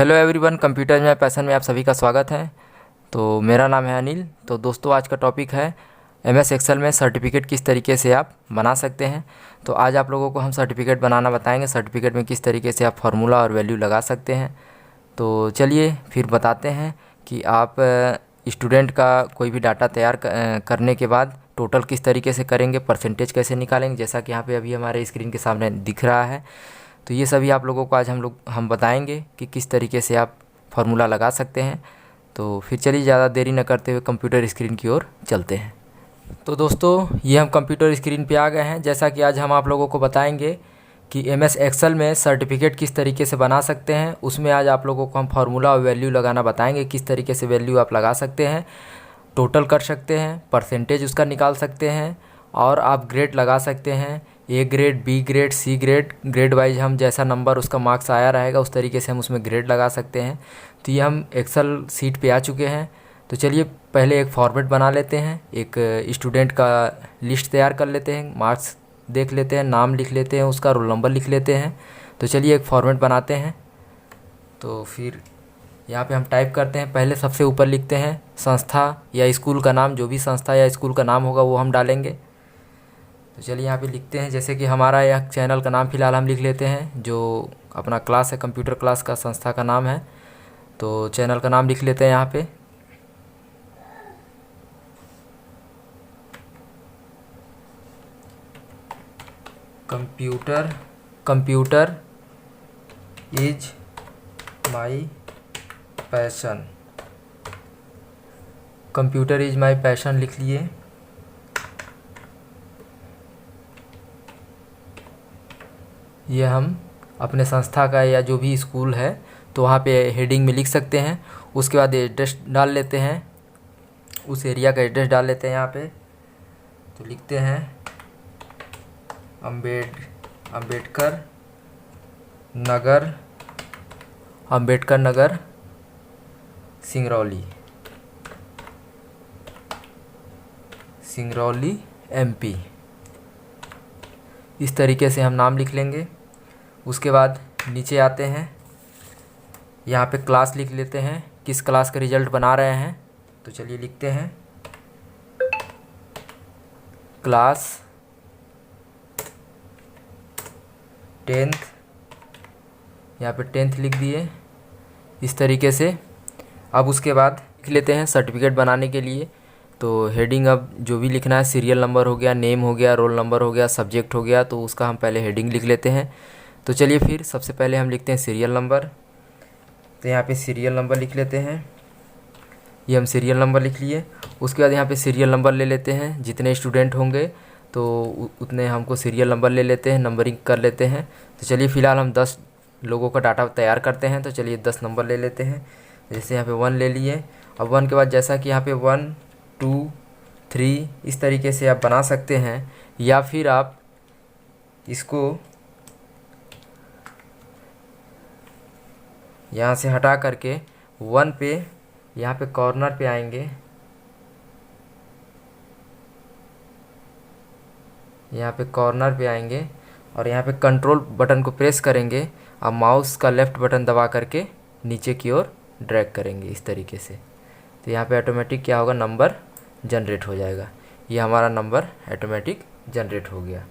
Hello everyone, computer में passion में आप सभी का स्वागत है। तो मेरा नाम है अनिल। तो दोस्तों, आज का टॉपिक है एमएस एक्सेल में सर्टिफिकेट किस तरीके से आप बना सकते हैं। तो आज आप लोगों को हम सर्टिफिकेट बनाना बताएंगे। सर्टिफिकेट में किस तरीके से आप फार्मूला और वैल्यू लगा सकते हैं। तो चलिए फिर बताते हैं कि आप स्टूडेंट का कोई भी डाटा तैयार करने के बाद टोटल किस तरीके से करेंगे, परसेंटेज कैसे निकालेंगे, जैसा कि यहाँ पे अभी हमारे स्क्रीन के सामने दिख रहा है। तो ये सभी आप लोगों को आज हम बताएंगे कि किस तरीके से आप फार्मूला लगा सकते हैं। तो फिर चलिए ज़्यादा देरी न करते हुए कंप्यूटर स्क्रीन की ओर चलते हैं। तो दोस्तों, ये हम कंप्यूटर स्क्रीन पे आ गए हैं। जैसा कि आज हम आप लोगों को बताएंगे कि एमएस एक्सेल में सर्टिफिकेट किस तरीके से बना सकते हैं। उसमें आज आप लोगों को हम फार्मूला और वैल्यू लगाना बताएंगे, किस तरीके से वैल्यू आप लगा सकते हैं, टोटल कर सकते हैं, परसेंटेज उसका निकाल सकते हैं और आप ग्रेड लगा सकते हैं। A grade, B grade, C grade, grade wise हम जैसा नंबर उसका मार्क्स आया रहेगा उस तरीके से हम उसमें ग्रेड लगा सकते हैं। तो ये हम एक्सेल सीट पे आ चुके हैं। तो चलिए पहले एक फॉर्मेट बना लेते हैं, एक स्टूडेंट का लिस्ट तैयार कर लेते हैं, मार्क्स देख लेते हैं, नाम लिख लेते हैं, उसका रोल नंबर लिख लेते हैं। तो चलिए एक फॉर्मेट बनाते हैं। तो फिर यहाँ पे हम टाइप करते हैं, पहले सबसे ऊपर लिखते हैं संस्था या स्कूल का नाम, जो भी संस्था या स्कूल का नाम होगा वो हम डालेंगे। तो चलिए यहाँ पे लिखते हैं, जैसे कि हमारा यह चैनल का नाम फ़िलहाल हम लिख लेते हैं, जो अपना क्लास है कंप्यूटर क्लास का संस्था का नाम है। तो चैनल का नाम लिख लेते हैं यहाँ पे। Computer is my passion, computer is my passion लिख लिए। ये हम अपने संस्था का या जो भी स्कूल है तो वहाँ पे हेडिंग में लिख सकते हैं। उसके बाद एड्रेस डाल लेते हैं, उस एरिया का एड्रेस डाल लेते हैं यहाँ पे। तो लिखते हैं अंबेडकर नगर सिंगरौली एमपी। इस तरीके से हम नाम लिख लेंगे। उसके बाद नीचे आते हैं, यहाँ पे क्लास लिख लेते हैं, किस क्लास का रिज़ल्ट बना रहे हैं। तो चलिए लिखते हैं क्लास 10th, यहाँ पे 10th लिख दिए इस तरीके से। अब उसके बाद लिख लेते हैं सर्टिफिकेट बनाने के लिए। तो हेडिंग अब जो भी लिखना है, सीरियल नंबर हो गया, नेम हो गया, रोल नंबर हो गया, सब्जेक्ट हो गया, तो उसका हम पहले हेडिंग लिख लेते हैं। तो चलिए फिर सबसे पहले हम लिखते हैं सीरियल नंबर। तो यहाँ पे सीरियल नंबर लिख लेते हैं, ये हम सीरियल नंबर लिख लिए। उसके बाद यहाँ पे सीरियल नंबर ले लेते हैं, जितने स्टूडेंट होंगे तो उतने हमको सीरियल नंबर ले लेते हैं, नंबरिंग कर लेते हैं। तो चलिए फ़िलहाल हम 10 लोगों का डाटा तैयार करते हैं। तो चलिए 10 नंबर ले लेते हैं। जैसे यहाँ पे 1 ले लिए। अब 1 के बाद जैसा कि यहाँ पे 1 2 3 इस तरीके से आप बना सकते हैं, या फिर आप इसको यहाँ से हटा करके 1 पे यहाँ पे कॉर्नर पे आएंगे, यहाँ पे कॉर्नर पे आएंगे और यहाँ पे कंट्रोल बटन को प्रेस करेंगे। अब माउस का लेफ़्ट बटन दबा करके नीचे की ओर ड्रैग करेंगे इस तरीके से। तो यहाँ पे ऑटोमेटिक क्या होगा, नंबर जनरेट हो जाएगा। ये हमारा नंबर ऑटोमेटिक जनरेट हो गया।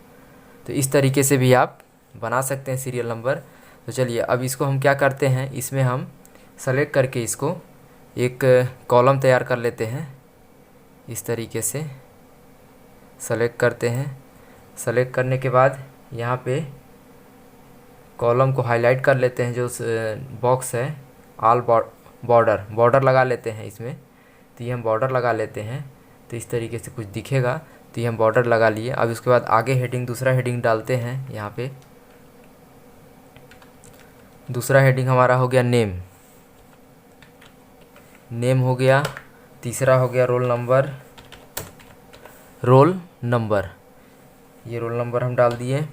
तो इस तरीके से भी आप बना सकते हैं सीरियल नंबर। तो चलिए अब इसको हम क्या करते हैं, इसमें हम सेलेक्ट करके इसको एक कॉलम तैयार कर लेते हैं। इस तरीके से सेलेक्ट करते हैं। सेलेक्ट करने के बाद यहाँ पे कॉलम को हाईलाइट कर लेते हैं, जो बॉक्स है ऑल बॉर्डर लगा लेते हैं इसमें। तो ये हम बॉर्डर लगा लेते हैं, तो इस तरीके से कुछ दिखेगा। तो ये हम बॉर्डर लगा लिए। अब उसके बाद आगे हेडिंग, दूसरा हेडिंग डालते हैं। यहाँ पे दूसरा हेडिंग हमारा हो गया नेम हो गया। तीसरा हो गया रोल नंबर, ये रोल नंबर हम डाल दिए।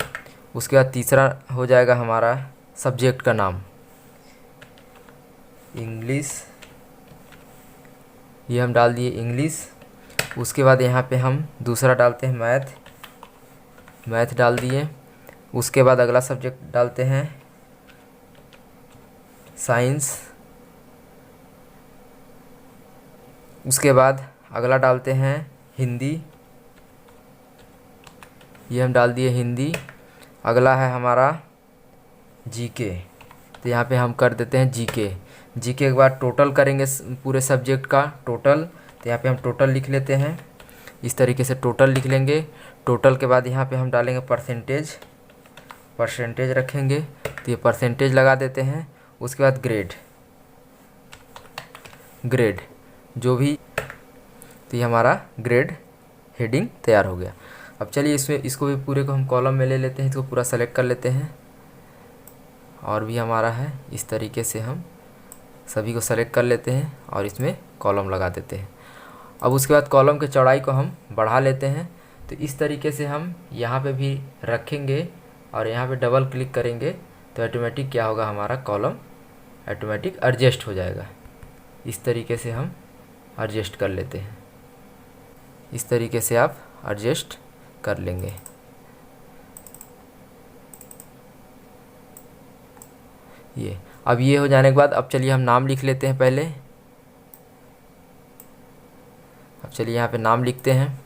उसके बाद तीसरा हो जाएगा हमारा सब्जेक्ट का नाम, इंग्लिश, ये हम डाल दिए इंग्लिश। उसके बाद यहाँ पे हम दूसरा डालते हैं मैथ डाल दिए। उसके बाद अगला सब्जेक्ट डालते हैं साइंस। उसके बाद अगला डालते हैं हिंदी, ये हम डाल दिए हिंदी। अगला है हमारा जीके, तो यहाँ पे हम कर देते हैं जीके। जीके के बाद टोटल करेंगे पूरे सब्जेक्ट का टोटल, तो यहाँ पे हम टोटल लिख लेते हैं। इस तरीके से टोटल लिख लेंगे। टोटल के बाद यहाँ पे हम डालेंगे परसेंटेज रखेंगे, तो ये परसेंटेज लगा देते हैं। उसके बाद ग्रेड जो भी, तो ये हमारा ग्रेड हेडिंग तैयार हो गया। अब चलिए इसको भी पूरे को हम कॉलम में ले लेते हैं, इसको पूरा सेलेक्ट कर लेते हैं। और भी हमारा है, इस तरीके से हम सभी को सेलेक्ट कर लेते हैं और इसमें कॉलम लगा देते हैं। अब उसके बाद कॉलम की चौड़ाई को हम बढ़ा लेते हैं। तो इस तरीके से हम यहाँ पे भी रखेंगे और यहाँ पे डबल क्लिक करेंगे तो ऑटोमेटिक क्या होगा, हमारा कॉलम ऑटोमेटिक एडजस्ट हो जाएगा। इस तरीके से हम एडजस्ट कर लेते हैं। इस तरीके से आप एडजस्ट कर लेंगे। अब ये हो जाने के बाद अब चलिए हम नाम लिख लेते हैं पहले। अब चलिए यहाँ पे नाम लिखते हैं,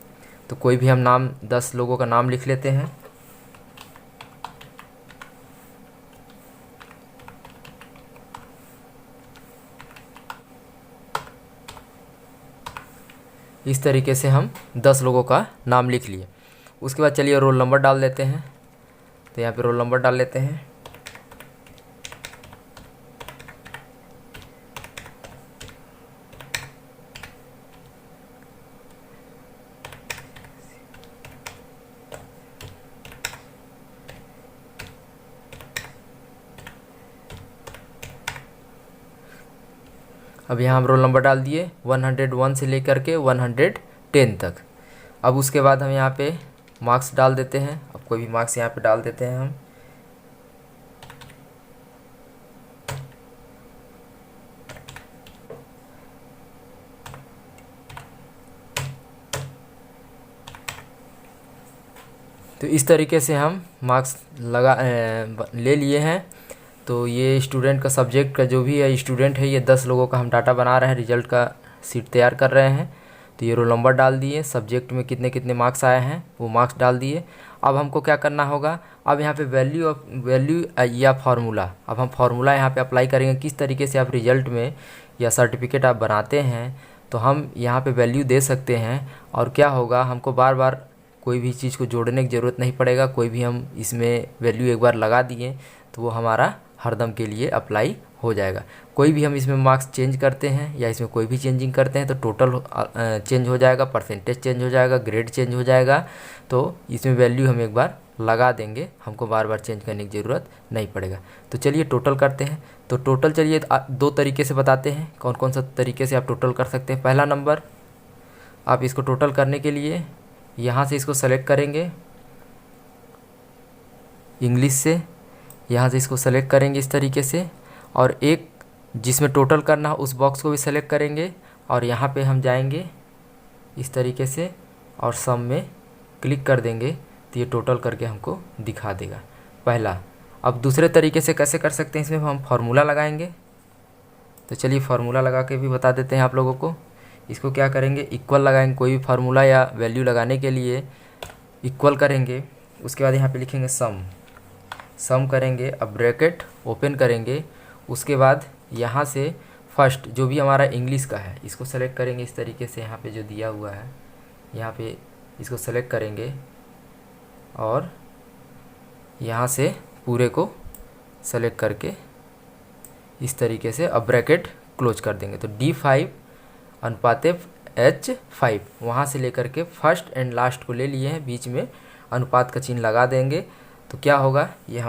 तो कोई भी हम नाम 10 लोगों का नाम लिख लेते हैं। इस तरीके से हम 10 लोगों का नाम लिख लिए। उसके बाद चलिए रोल नंबर डाल देते हैं, तो यहाँ पे रोल नंबर डाल लेते हैं। अब यहाँ हम रोल नंबर डाल दिए 101 से लेकर के 110 तक। अब उसके बाद हम यहाँ पे मार्क्स डाल देते हैं। अब कोई भी मार्क्स यहाँ पे डाल देते हैं हम। तो इस तरीके से हम मार्क्स ले लिए हैं। तो ये स्टूडेंट का सब्जेक्ट का जो भी है स्टूडेंट है, ये 10 लोगों का हम डाटा बना रहे हैं, रिजल्ट का शीट तैयार कर रहे हैं। तो ये रोल नंबर डाल दिए, सब्जेक्ट में कितने कितने मार्क्स आए हैं वो मार्क्स डाल दिए। अब हमको क्या करना होगा, अब यहाँ पे वैल्यू या फार्मूला, अब हम फार्मूला यहाँ पे अप्लाई करेंगे। किस तरीके से आप रिजल्ट में या सर्टिफिकेट आप बनाते हैं, तो हम यहाँ पे वैल्यू दे सकते हैं। और क्या होगा, हमको बार बार कोई भी चीज़ को जोड़ने की ज़रूरत नहीं पड़ेगा। कोई भी हम इसमें वैल्यू एक बार लगा दिए तो वो हमारा हरदम के लिए अप्लाई हो जाएगा। कोई भी हम इसमें मार्क्स चेंज करते हैं या इसमें कोई भी चेंजिंग करते हैं तो टोटल चेंज हो जाएगा, परसेंटेज चेंज हो जाएगा, ग्रेड चेंज हो जाएगा। तो इसमें वैल्यू हम एक बार लगा देंगे, हमको बार बार चेंज करने की ज़रूरत नहीं पड़ेगा। तो चलिए टोटल करते हैं। तो टोटल चलिए 2 तरीके से बताते हैं, कौन कौन सा तरीके से आप टोटल कर सकते हैं। पहला नंबर, आप इसको टोटल करने के लिए यहाँ से इसको सेलेक्ट करेंगे, इंग्लिश से यहाँ से इसको सेलेक्ट करेंगे इस तरीके से, और एक जिसमें टोटल करना है उस बॉक्स को भी सेलेक्ट करेंगे और यहाँ पे हम जाएंगे इस तरीके से और सम में क्लिक कर देंगे तो ये टोटल करके हमको दिखा देगा पहला। अब दूसरे तरीके से कैसे कर सकते हैं, इसमें हम फार्मूला लगाएंगे। तो चलिए फार्मूला लगा के भी बता देते हैं आप लोगों को। इसको क्या करेंगे, इक्वल लगाएंगे। कोई भी फार्मूला या वैल्यू लगाने के लिए इक्वल करेंगे। उसके बाद यहाँ पे लिखेंगे सम करेंगे। अब ब्रैकेट ओपन करेंगे। उसके बाद यहाँ से फर्स्ट जो भी हमारा इंग्लिश का है इसको सेलेक्ट करेंगे इस तरीके से, यहाँ पे जो दिया हुआ है यहाँ पे इसको सेलेक्ट करेंगे और यहाँ से पूरे को सेलेक्ट करके इस तरीके से अब ब्रैकेट क्लोज कर देंगे। तो D5 अनुपाते H5 वहाँ से लेकर के फर्स्ट एंड लास्ट को ले लिए हैं, बीच में अनुपात का चिन्ह लगा देंगे। तो क्या होगा, ये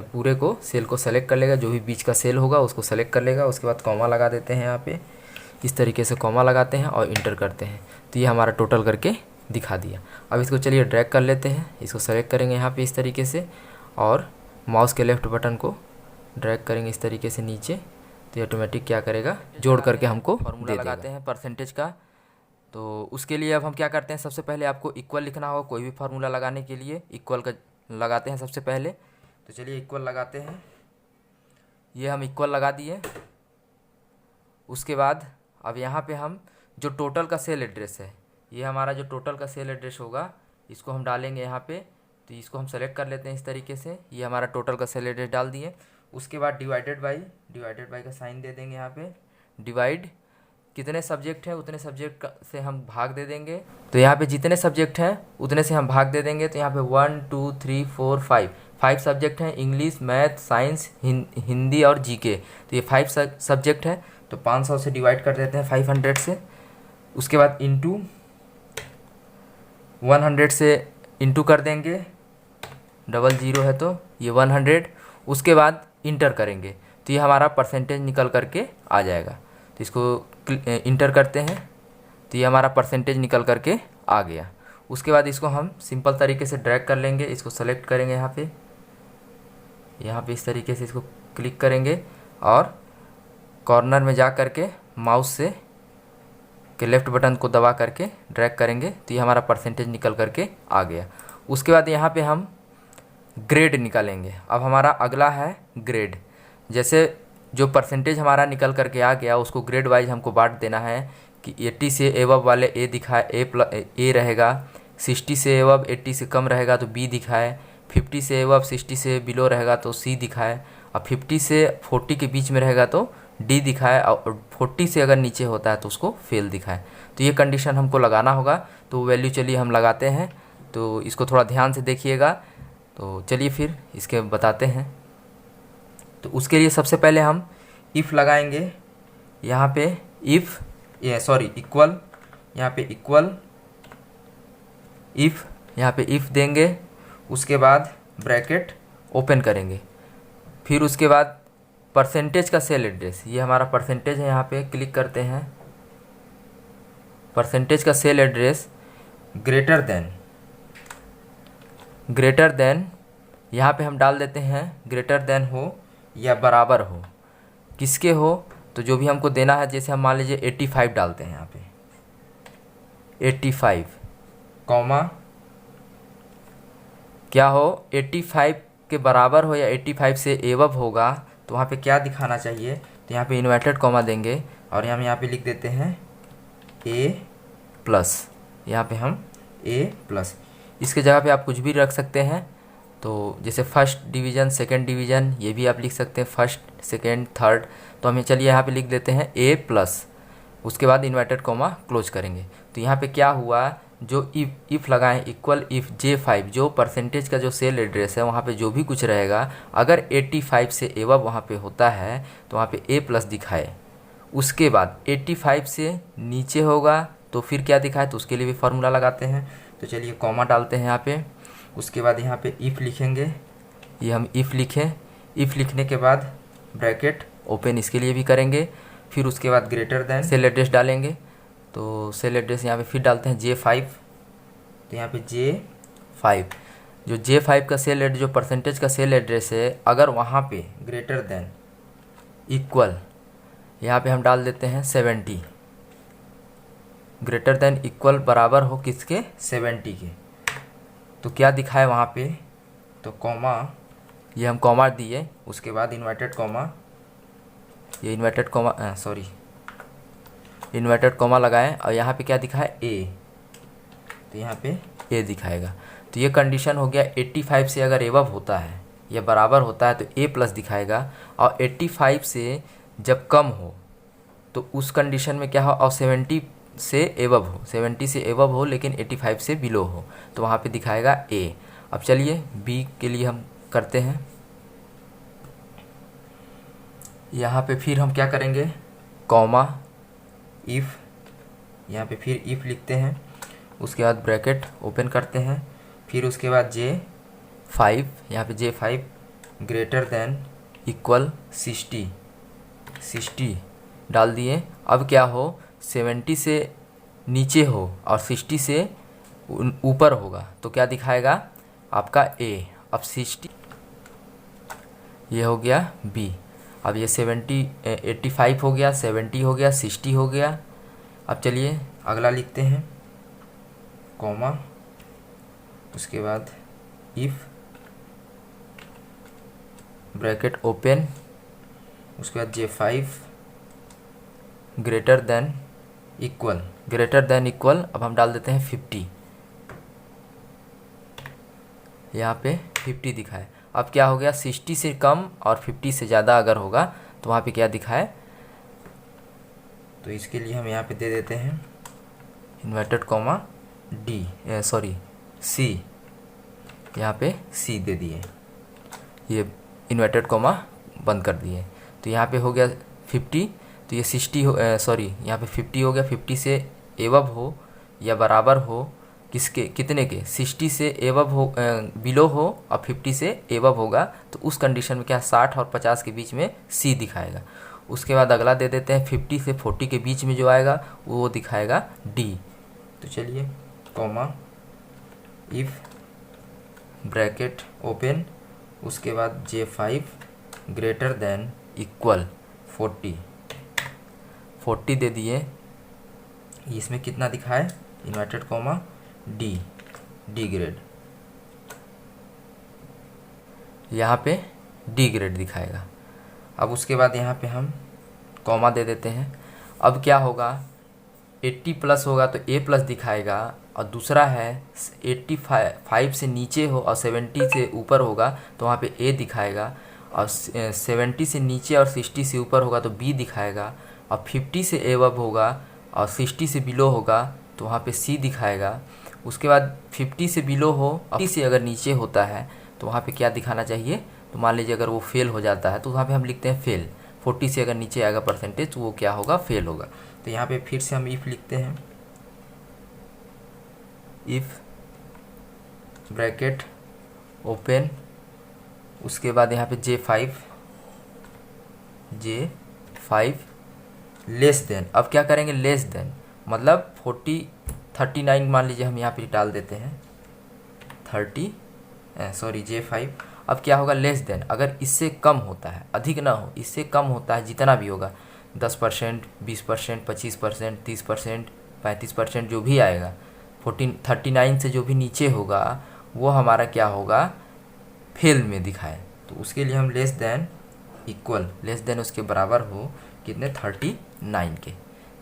पूरे को सेल को सेलेक्ट कर लेगा, जो भी बीच का सेल होगा उसको सेलेक्ट कर लेगा। उसके बाद कॉमा लगा देते हैं यहाँ पे, इस तरीके से कॉमा लगाते हैं और इंटर करते हैं। तो ये हमारा टोटल करके दिखा दिया। अब इसको चलिए ड्रैग कर लेते हैं, इसको सेलेक्ट करेंगे यहाँ पे इस तरीके से और माउस के लेफ़्ट बटन को ड्रैग करेंगे इस तरीके से नीचे। तो ऑटोमेटिक क्या करेगा, जोड़ करके हमको फॉर्मूला लगाते हैं परसेंटेज का। तो उसके लिए अब हम क्या करते हैं, सबसे पहले आपको इक्वल लिखना होगा। कोई भी फार्मूला लगाने के लिए इक्वल का लगाते हैं सबसे पहले। तो चलिए इक्वल लगाते हैं। ये हम इक्वल लगा दिए। उसके बाद अब यहाँ पे हम जो टोटल का सेल एड्रेस है, ये हमारा जो टोटल का सेल एड्रेस होगा इसको हम डालेंगे यहाँ पे। तो इसको हम सेलेक्ट कर लेते हैं इस तरीके से। ये हमारा टोटल का सेल एड्रेस डाल दिए। उसके बाद डिवाइडेड बाई का साइन दे देंगे यहाँ पे। डिवाइड कितने सब्जेक्ट हैं उतने सब्जेक्ट से हम भाग दे देंगे। तो यहाँ पे जितने सब्जेक्ट हैं उतने से हम भाग दे देंगे। तो यहाँ पे 1 2 3 4 5 सब्जेक्ट हैं, इंग्लिश, मैथ, साइंस, हिंदी और जीके। तो ये 5 सब्जेक्ट है। तो 500 से डिवाइड कर देते हैं 500 से। उसके बाद इंटू 100 से इंटू कर देंगे, 00 है तो ये 100। उसके बाद इंटर करेंगे तो ये हमारा परसेंटेज निकल करके आ जाएगा। तो इसको इंटर करते हैं तो ये हमारा परसेंटेज निकल करके आ गया। उसके बाद इसको हम सिंपल तरीके से ड्रैग कर लेंगे। इसको सेलेक्ट करेंगे यहाँ पे इस तरीके से इसको क्लिक करेंगे और कॉर्नर में जा करके माउस से के लेफ़्ट बटन को दबा करके ड्रैग करेंगे तो ये हमारा परसेंटेज निकल करके आ गया। उसके बाद यहाँ पे हम ग्रेड निकालेंगे। अब हमारा अगला है ग्रेड। जैसे जो परसेंटेज हमारा निकल करके आ गया उसको ग्रेड वाइज हमको बांट देना है कि 80 से एबव वाले ए दिखाए, ए रहेगा। 60 से एबव 80 से कम रहेगा तो बी दिखाए। 50 से एबव 60 से बिलो रहेगा तो सी दिखाए। और 50 से 40 के बीच में रहेगा तो डी दिखाए। और 40 से अगर नीचे होता है तो उसको फेल दिखाए। तो ये कंडीशन हमको लगाना होगा। तो वैल्यू चलिए हम लगाते हैं। तो इसको थोड़ा ध्यान से देखिएगा। तो चलिए फिर इसके बताते हैं। तो उसके लिए सबसे पहले हम इफ़ लगाएंगे। यहाँ पे इक्वल, यहाँ पे इक्वल इफ़, यहाँ पे इफ़ देंगे। उसके बाद ब्रैकेट ओपन करेंगे। फिर उसके बाद परसेंटेज का सेल एड्रेस, ये हमारा परसेंटेज है, यहाँ पे क्लिक करते हैं। परसेंटेज का सेल एड्रेस ग्रेटर देन यहाँ पे हम डाल देते हैं ग्रेटर देन हो या बराबर हो। किसके हो? तो जो भी हमको देना है, जैसे हम मान लीजिए 85 डालते हैं यहाँ पे 85, कॉमा क्या हो 85 के बराबर हो या 85 से एबव होगा तो वहाँ पे क्या दिखाना चाहिए। तो यहाँ पे इन्वर्टेड कॉमा देंगे और हम यहाँ पे लिख देते हैं A+। यहाँ पे हम A+। इसके जगह पे आप कुछ भी रख सकते हैं। तो जैसे फर्स्ट डिवीज़न, सेकंड डिवीज़न, ये भी आप लिख सकते हैं, फर्स्ट, सेकंड, थर्ड। तो हमें चलिए यहाँ पे लिख देते हैं A+। उसके बाद इन्वर्टेड कॉमा क्लोज करेंगे। तो यहाँ पे क्या हुआ, जो इफ़ लगाएं इक्वल इफ़ J5, जो परसेंटेज का जो सेल एड्रेस है वहाँ पे जो भी कुछ रहेगा, अगर 85 से एबव वहाँ पे होता है तो वहाँ पे A+ दिखाए। उसके बाद 85 से नीचे होगा तो फिर क्या दिखाए, तो उसके लिए भी फार्मूला लगाते हैं। तो चलिए कॉमा डालते हैं यहाँ पे। उसके बाद यहाँ पे इफ़ लिखेंगे, ये हम इफ़ लिखें। इफ़ लिखने के बाद ब्रैकेट ओपन इसके लिए भी करेंगे। फिर उसके बाद ग्रेटर देन सेल एड्रेस डालेंगे। तो सेल एड्रेस यहाँ पे फिर डालते हैं J5। तो यहाँ पे J5, जो J5 का सेल एड्रेस, जो परसेंटेज का सेल एड्रेस है, अगर वहाँ पे ग्रेटर देन इक्वल, यहाँ पे हम डाल देते हैं 70। ग्रेटर देन इक्वल बराबर हो किसके, 70 के। तो क्या दिखाए वहाँ पे, तो कॉमा, ये हम कॉमा दिए। उसके बाद इन्वर्टेड कॉमा, ये इन्वर्टेड कॉमा लगाएं और यहाँ पे क्या दिखा है, A। तो यहाँ पे A दिखाएगा। तो ये कंडीशन हो गया। 85 से अगर एबव होता है या बराबर होता है तो A+ दिखाएगा। और 85 से जब कम हो तो उस कंडीशन में क्या हो, और 70 से एबव हो लेकिन 85 से बिलो हो तो वहाँ पे दिखाएगा A। अब चलिए B के लिए हम करते हैं। यहाँ पे फिर हम क्या करेंगे, कॉमा इफ़, यहाँ पे फिर इफ़ लिखते हैं। उसके बाद ब्रैकेट ओपन करते हैं। फिर उसके बाद J5, यहाँ पे J5 ग्रेटर देन इक्वल 60 डाल दिए। अब क्या हो, 70 से नीचे हो और 60 से ऊपर होगा तो क्या दिखाएगा आपका A। अब 60, ये हो गया B। अब ये 85 हो गया, 70 हो गया, 60 हो गया। अब चलिए अगला लिखते हैं, कॉमा, उसके बाद इफ़, ब्रैकेट ओपन, उसके बाद J5 ग्रेटर देन इक्वल, अब हम डाल देते हैं 50, यहाँ पे 50 दिखाए। अब क्या हो गया, 60 से कम और 50 से ज़्यादा अगर होगा तो वहाँ पे क्या दिखाए, तो इसके लिए हम यहाँ पे दे देते हैं इन्वर्टेड कॉमा C, यहाँ पे C दे दिए, ये इन्वर्टेड कॉमा बंद कर दिए। तो यहाँ पे हो गया 50, तो ये 60 हो यहाँ पे 50 हो गया। 50 से एवब हो या बराबर हो किसके, कितने के, 60 से एवब हो, बिलो हो और 50 से एवब होगा तो उस कंडीशन में क्या 60 और 50 के बीच में C दिखाएगा। उसके बाद अगला दे देते हैं 50 से 40 के बीच में जो आएगा वो दिखाएगा D। तो चलिए कॉमा इफ़ ब्रैकेट ओपन, उसके बाद J5 ग्रेटर देन इक्वल 40 दे दिए। इसमें कितना दिखाए, इन्वर्टेड कॉमा डी ग्रेड, यहाँ पे डी ग्रेड दिखाएगा। अब उसके बाद यहाँ पे हम कॉमा दे देते हैं। अब क्या होगा, 80 प्लस होगा तो A प्लस दिखाएगा, और दूसरा है 85 से नीचे हो और 70 से ऊपर होगा तो वहाँ पे A दिखाएगा, और 70 से नीचे और 60 से ऊपर होगा तो B दिखाएगा, और 50 से एवब होगा और 60 से बिलो होगा तो वहाँ पे C दिखाएगा। उसके बाद 50 से बिलो हो और 50 से अगर नीचे होता है तो वहाँ पे क्या दिखाना चाहिए, तो मान लीजिए अगर वो फेल हो जाता है तो वहाँ पे हम लिखते हैं फेल। 40 से अगर नीचे आएगा परसेंटेज तो वो क्या होगा, फेल होगा। तो यहाँ पे फिर से हम इफ़ लिखते हैं, इफ़ ब्रैकेट ओपन, उसके बाद यहाँ पे J5 लेस देन। अब क्या करेंगे, लेस देन मतलब 39 मान लीजिए हम यहाँ पे डाल देते हैं J5। अब क्या होगा, लेस देन, अगर इससे कम होता है, अधिक ना हो, इससे कम होता है, जितना भी होगा 10%, 20%, 25%, 30%, 35% जो भी आएगा, 39 से जो भी नीचे होगा वो हमारा क्या होगा, फेल में दिखाए। तो उसके लिए हम लेस देन उसके बराबर हो कितने, 39 के।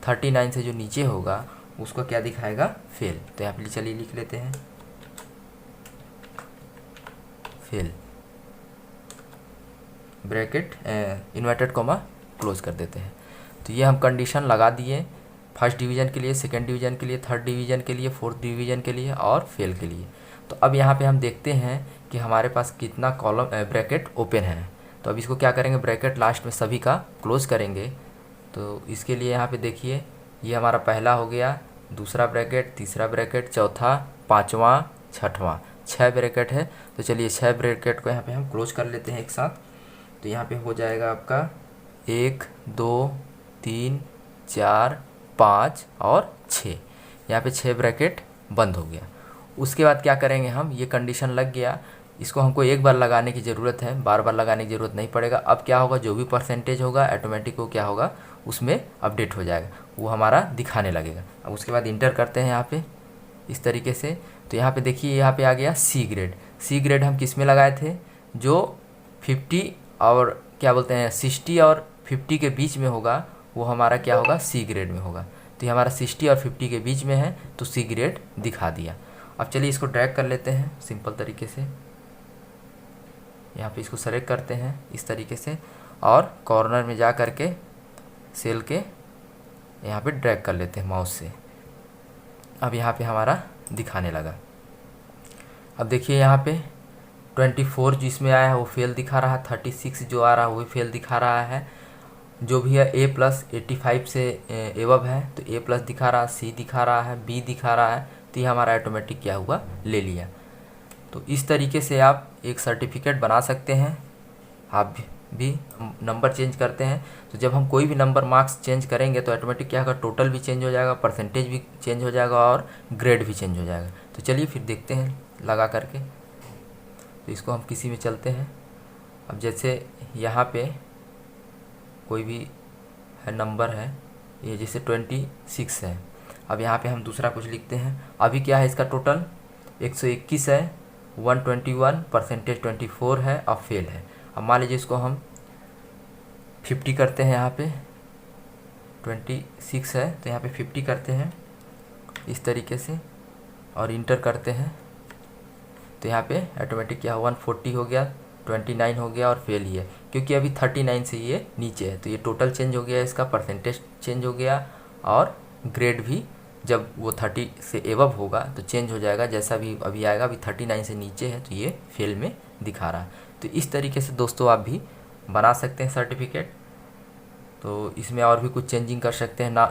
39 से जो नीचे होगा उसको क्या दिखाएगा, फेल। तो यहाँ पे चलिए लिख लेते हैं fail, bracket inverted comma close कर देते हैं। तो ये हम कंडीशन लगा दिए फर्स्ट डिवीज़न के लिए, सेकंड डिवीज़न के लिए, थर्ड डिवीज़न के लिए, फोर्थ डिवीज़न के लिए और फेल के लिए। तो अब यहाँ पे हम देखते हैं कि हमारे पास कितना कॉलम ब्रैकेट ओपन है। तो अब इसको क्या करेंगे, ब्रैकेट लास्ट में सभी का क्लोज करेंगे। तो इसके लिए यहाँ पे देखिए, ये हमारा पहला हो गया, दूसरा ब्रैकेट, तीसरा ब्रैकेट, चौथा, पाँचवा, छठवां, 6 ब्रैकेट है। तो चलिए 6 ब्रैकेट को यहाँ पे हम क्लोज कर लेते हैं एक साथ। तो यहाँ पे हो जाएगा आपका 1 2 3 4 5 और 6, यहाँ पे 6 ब्रैकेट बंद हो गया। उसके बाद क्या करेंगे हम, ये कंडीशन लग गया, इसको हमको एक बार लगाने की ज़रूरत है, बार बार लगाने की ज़रूरत नहीं पड़ेगा। अब क्या होगा, जो भी परसेंटेज होगा ऑटोमेटिक वो क्या होगा, उसमें अपडेट हो जाएगा, वो हमारा दिखाने लगेगा। अब उसके बाद इंटर करते हैं यहाँ पे इस तरीके से। तो यहाँ पे देखिए, यहाँ पे आ गया C ग्रेड हम किस में लगाए थे, जो 50 और क्या बोलते हैं 60 और 50 के बीच में होगा वो हमारा क्या होगा, C ग्रेड में होगा। तो ये हमारा 60 और 50 के बीच में है तो C ग्रेड दिखा दिया। अब चलिए इसको ड्रैग कर लेते हैं सिंपल तरीके से, यहाँ पे इसको सेलेक्ट करते हैं इस तरीके से और कॉर्नर में जा कर के सेल के यहाँ पे ड्रैग कर लेते हैं माउस से। अब यहाँ पे हमारा दिखाने लगा। अब देखिए यहाँ पे 24 जिसमें आया है वो फेल दिखा रहा है, 36 जो आ रहा है वो भी फेल दिखा रहा है, जो भी है A प्लस 85 से एवब है तो A प्लस दिखा रहा है, C दिखा रहा है, B दिखा रहा है। तो ये हमारा ऑटोमेटिक क्या हुआ, ले लिया। तो इस तरीके से आप एक सर्टिफिकेट बना सकते हैं। आप भी नंबर चेंज करते हैं तो जब हम कोई भी नंबर मार्क्स चेंज करेंगे तो ऑटोमेटिक क्या होगा, टोटल भी चेंज हो जाएगा, परसेंटेज भी चेंज हो जाएगा और ग्रेड भी चेंज हो जाएगा। तो चलिए फिर देखते हैं लगा करके। तो इसको हम किसी में चलते हैं। अब जैसे यहाँ पे कोई भी है नंबर है, ये जैसे 26 है। अब यहाँ पे हम दूसरा कुछ लिखते हैं। अभी क्या है, इसका टोटल 121 है, 121, परसेंटेज 24 है और फेल है। अब मान लीजिए इसको हम 50 करते हैं। यहाँ पे 26 है तो यहाँ पे 50 करते हैं इस तरीके से और इंटर करते हैं। तो यहाँ पे ऑटोमेटिक क्या 140 हो गया, 29 हो गया और फेल ही है क्योंकि अभी 39 से ये नीचे है। तो ये टोटल चेंज हो गया, इसका परसेंटेज चेंज हो गया और ग्रेड भी जब वो 30 से एबव होगा तो चेंज हो जाएगा। जैसा भी अभी आएगा, अभी 39 से नीचे है तो ये फेल में दिखा रहा है। तो इस तरीके से दोस्तों आप भी बना सकते हैं सर्टिफिकेट। तो इसमें और भी कुछ चेंजिंग कर सकते हैं ना,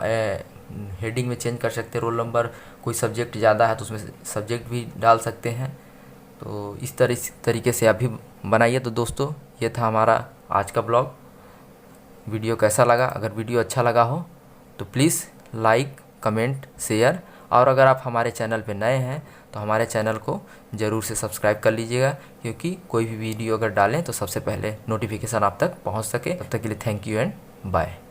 हेडिंग में चेंज कर सकते हैं, रोल नंबर, कोई सब्जेक्ट ज़्यादा है तो उसमें सब्जेक्ट भी डाल सकते हैं। तो इस तरीके से आप भी बनाइए। तो दोस्तों ये था हमारा आज का ब्लॉग। वीडियो कैसा लगा? अगर वीडियो अच्छा लगा हो तो प्लीज़ लाइक, कमेंट, शेयर, और अगर आप हमारे चैनल पे नए हैं तो हमारे चैनल को ज़रूर से सब्सक्राइब कर लीजिएगा क्योंकि कोई भी वीडियो अगर डालें तो सबसे पहले नोटिफिकेशन आप तक पहुंच सके। तब तक के लिए थैंक यू एंड बाय।